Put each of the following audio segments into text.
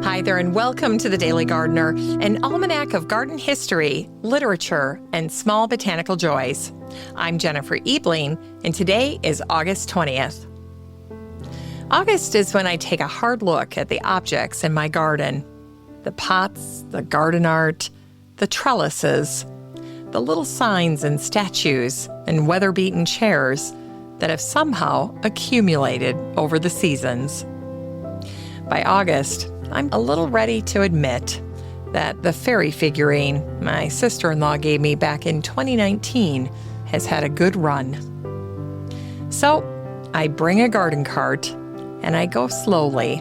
Hi there, and welcome to The Daily Gardener, an almanac of garden history, literature, and small botanical joys. I'm Jennifer Ebling, and today is August 20th. August is when I take a hard look at the objects in my garden. The pots, the garden art, the trellises, the little signs and statues and weather-beaten chairs that have somehow accumulated over the seasons. By August, I'm a little ready to admit that the fairy figurine my sister-in-law gave me back in 2019 has had a good run. So I bring a garden cart and I go slowly,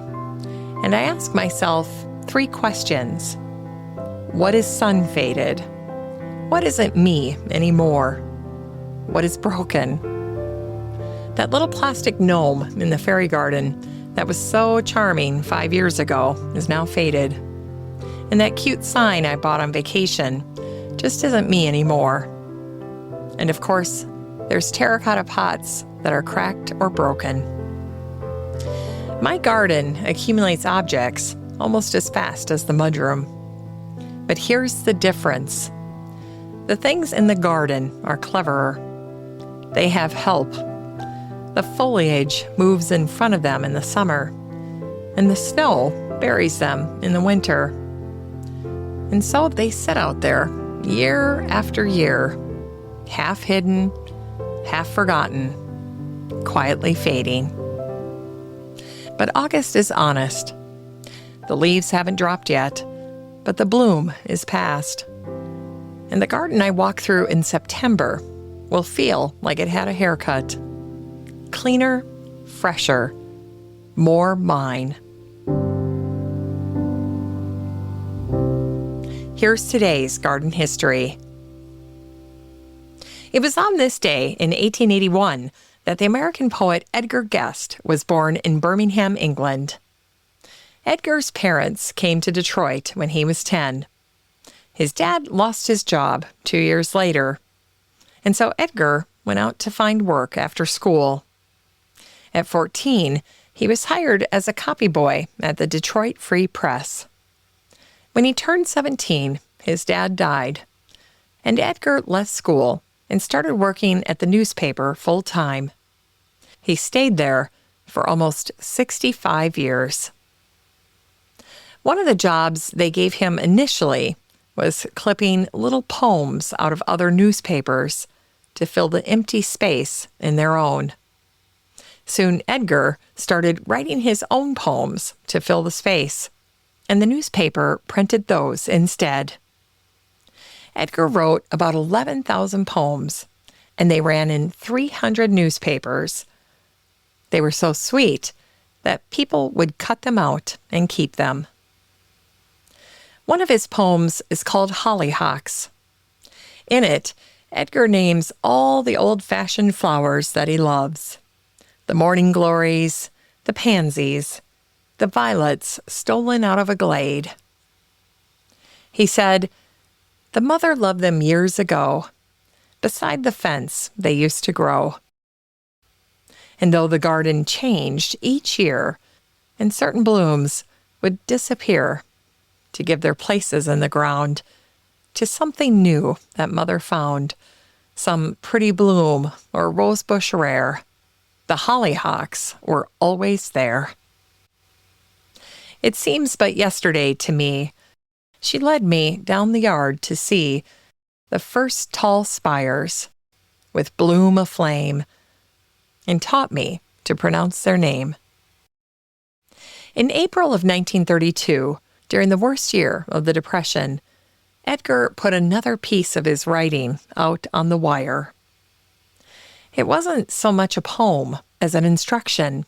and I ask myself 3 questions. What is sun-faded? What isn't me anymore? What is broken? That little plastic gnome in the fairy garden that was so charming 5 years ago is now faded. And that cute sign I bought on vacation just isn't me anymore. And of course, there's terracotta pots that are cracked or broken. My garden accumulates objects almost as fast as the mudroom. But here's the difference. The things in the garden are cleverer. They have help. The foliage moves in front of them in the summer, and the snow buries them in the winter. And so they sit out there year after year, half hidden, half forgotten, quietly fading. But August is honest. The leaves haven't dropped yet, but the bloom is past. And the garden I walk through in September will feel like it had a haircut. Cleaner, fresher, more mine. Here's today's garden history. It was on this day in 1881 that the American poet Edgar was born in Birmingham, England. Edgar's parents came to Detroit when he was 10. His dad lost his job 2 years later, and so Edgar went out to find work after school. At 14, he was hired as a copyboy at the Detroit Free Press. When he turned 17, his dad died, and Edgar left school and started working at the newspaper full-time. He stayed there for almost 65 years. One of the jobs they gave him initially was clipping little poems out of other newspapers to fill the empty space in their own. Soon Edgar started writing his own poems to fill the space, and the newspaper printed those instead. Edgar wrote about 11,000 poems, and they ran in 300 newspapers. They were so sweet that people would cut them out and keep them. One of his poems is called Hollyhocks. In it, Edgar names all the old-fashioned flowers that he loves. The morning glories, the pansies, the violets stolen out of a glade. He said, "The mother loved them years ago. Beside the fence they used to grow." And though the garden changed each year, and certain blooms would disappear to give their places in the ground to something new that mother found, some pretty bloom or rosebush rare, the hollyhocks were always there. It seems but yesterday to me, she led me down the yard to see the first tall spires with bloom aflame and taught me to pronounce their name. In April of 1932, during the worst year of the Depression, Edgar put another piece of his writing out on the wire. It wasn't so much a poem as an instruction,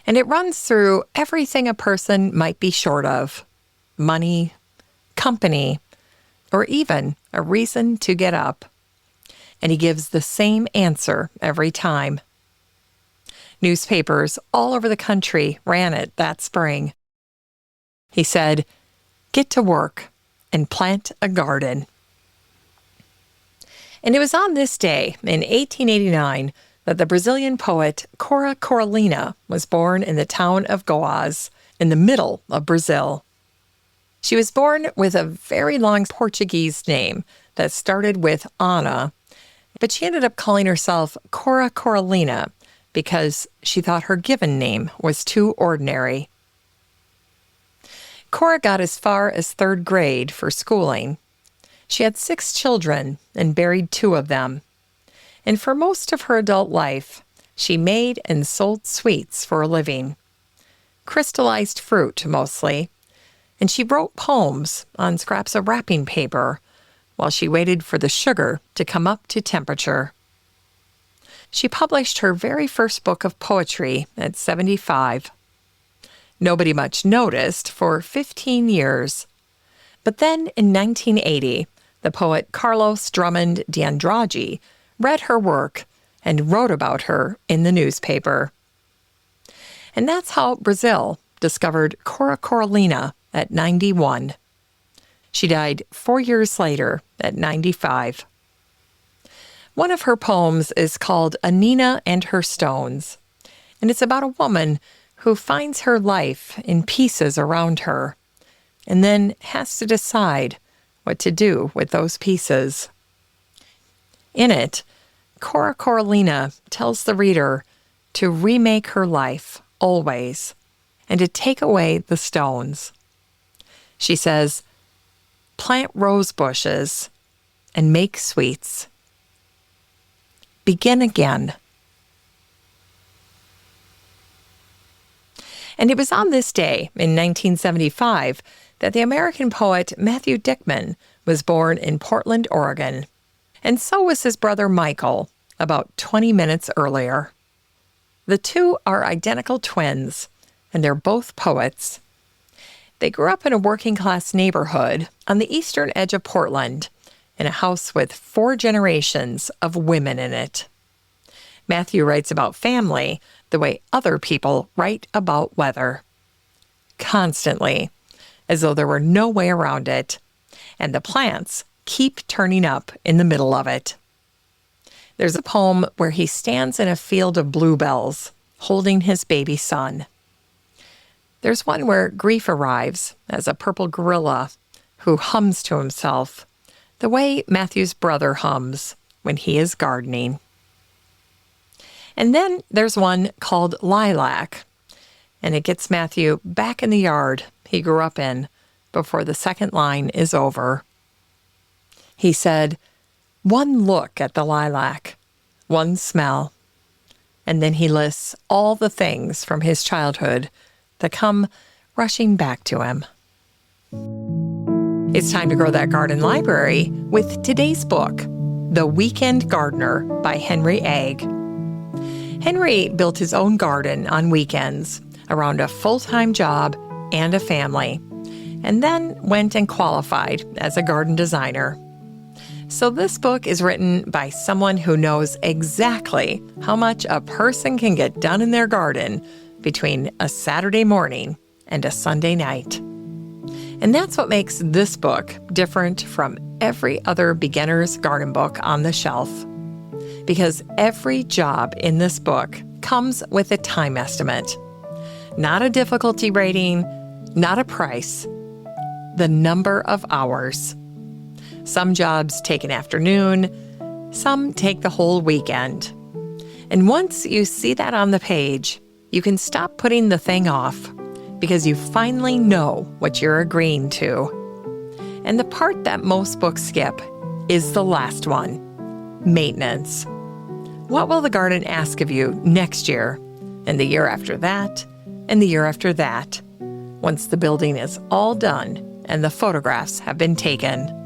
and it runs through everything a person might be short of: money, company, or even a reason to get up. And he gives the same answer every time. Newspapers all over the country ran it that spring. He said, "Get to work and plant a garden." And it was on this day, in 1889, that the Brazilian poet Coralina was born in the town of Goiás in the middle of Brazil. She was born with a very long Portuguese name that started with Ana, but she ended up calling herself Cora Coralina because she thought her given name was too ordinary. Cora got as far as 3rd grade for schooling. She had 6 children and buried 2 of them. And for most of her adult life, she made and sold sweets for a living. Crystallized fruit, mostly. And she wrote poems on scraps of wrapping paper while she waited for the sugar to come up to temperature. She published her very first book of poetry at 75. Nobody much noticed for 15 years. But then in 1980, the poet Carlos Drummond de Andrade read her work and wrote about her in the newspaper. And that's how Brazil discovered Cora Coralina at 91. She died 4 years later at 95. One of her poems is called A Nina and Her Stones, and it's about a woman who finds her life in pieces around her and then has to decide what to do with those pieces. In it, Cora Coralina tells the reader to remake her life always and to take away the stones. She says, plant rose bushes and make sweets. Begin again. And it was on this day in 1975 that the American poet Matthew Dickman was born in Portland, Oregon. And so was his brother Michael, about 20 minutes earlier. The two are identical twins, and they're both poets. They grew up in a working-class neighborhood on the eastern edge of Portland, in a house with 4 generations of women in it. Matthew writes about family the way other people write about weather. Constantly, as though there were no way around it, and the plants keep turning up in the middle of it. There's a poem where he stands in a field of bluebells, holding his baby son. There's one where grief arrives as a purple gorilla who hums to himself, the way Matthew's brother hums when he is gardening. And then there's one called Lilac, and it gets Matthew back in the yard he grew up in before the second line is over. He said, one look at the lilac, one smell, and then he lists all the things from his childhood that come rushing back to him. It's time to grow that garden library with today's book, The Weekend Gardener by Henry Egg. Henry built his own garden on weekends around a full-time job and a family, and then went and qualified as a garden designer. So this book is written by someone who knows exactly how much a person can get done in their garden between a Saturday morning and a Sunday night. And that's what makes this book different from every other beginner's garden book on the shelf. Because every job in this book comes with a time estimate. Not a difficulty rating, not a price, the number of hours. Some jobs take an afternoon, some take the whole weekend. And once you see that on the page, you can stop putting the thing off because you finally know what you're agreeing to. And the part that most books skip is the last one, maintenance. What will the garden ask of you next year, and the year after that, and the year after that, once the building is all done and the photographs have been taken?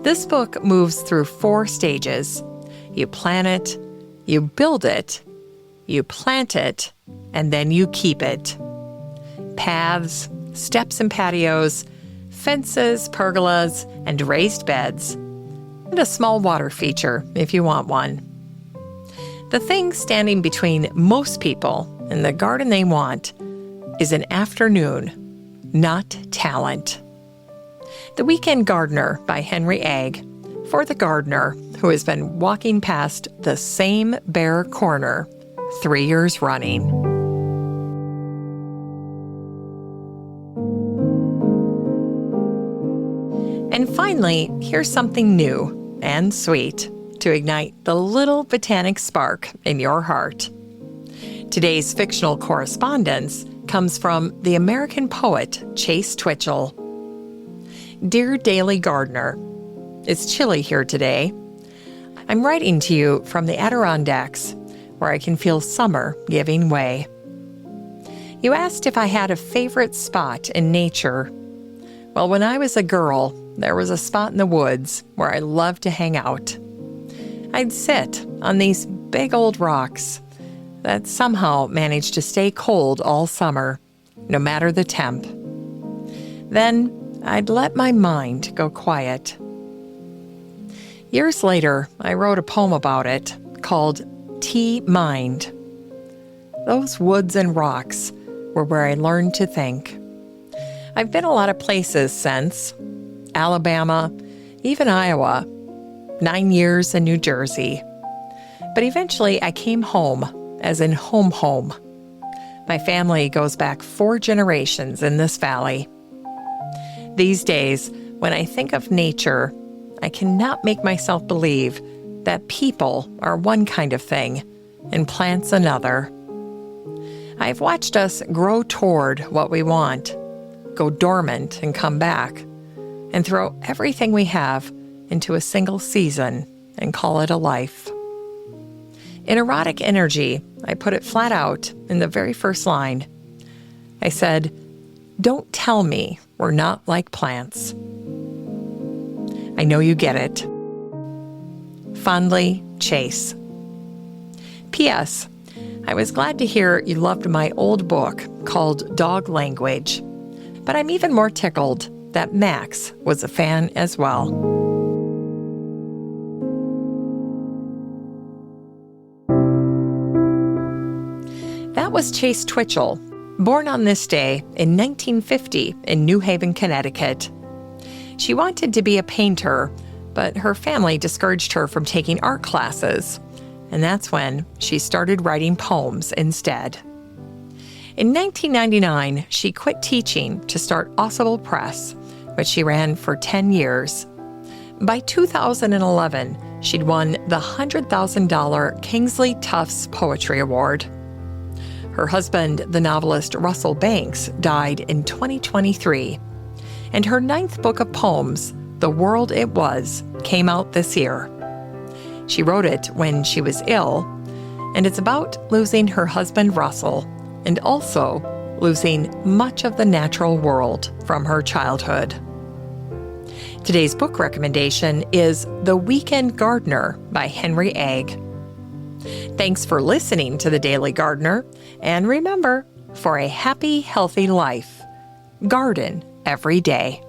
This book moves through 4 stages. You plan it, you build it, you plant it, and then you keep it. Paths, steps and patios, fences, pergolas, and raised beds, and a small water feature if you want one. The thing standing between most people and the garden they want is an afternoon, not talent. The Weekend Gardener by Henry Egg, for the gardener who has been walking past the same bare corner 3 years running. And finally, here's something new and sweet to ignite the little botanic spark in your heart. Today's fictional correspondence comes from the American poet Chase Twitchell. Dear Daily Gardener, it's chilly here today. I'm writing to you from the Adirondacks, where I can feel summer giving way. You asked if I had a favorite spot in nature. Well, when I was a girl, there was a spot in the woods where I loved to hang out. I'd sit on these big old rocks that somehow managed to stay cold all summer, no matter the temp. Then I'd let my mind go quiet. Years later, I wrote a poem about it called Tea Mind. Those woods and rocks were where I learned to think. I've been a lot of places since. Alabama, even Iowa, 9 years in New Jersey. But eventually I came home, as in home. My family goes back 4 generations in this valley. These days, when I think of nature, I cannot make myself believe that people are one kind of thing and plants another. I've watched us grow toward what we want, go dormant and come back, and throw everything we have into a single season and call it a life. In Erotic Energy, I put it flat out in the very first line. I said, "Don't tell me we're not like plants." I know you get it. Fondly, Chase. P.S. I was glad to hear you loved my old book called Dog Language, but I'm even more tickled that Max was a fan as well. That was Chase Twitchell, born on this day in 1950 in New Haven, Connecticut. She wanted to be a painter, but her family discouraged her from taking art classes, and that's when she started writing poems instead. In 1999, she quit teaching to start Ausable Press, which she ran for 10 years. By 2011, she'd won the $100,000 Kingsley Tufts Poetry Award. Her husband, the novelist Russell Banks, died in 2023, and her 9th book of poems, The World It Was, came out this year. She wrote it when she was ill, and it's about losing her husband Russell and also losing much of the natural world from her childhood. Today's book recommendation is The Weekend Gardener by Henry Egg. Thanks for listening to The Daily Gardener, and remember, for a happy, healthy life, garden every day.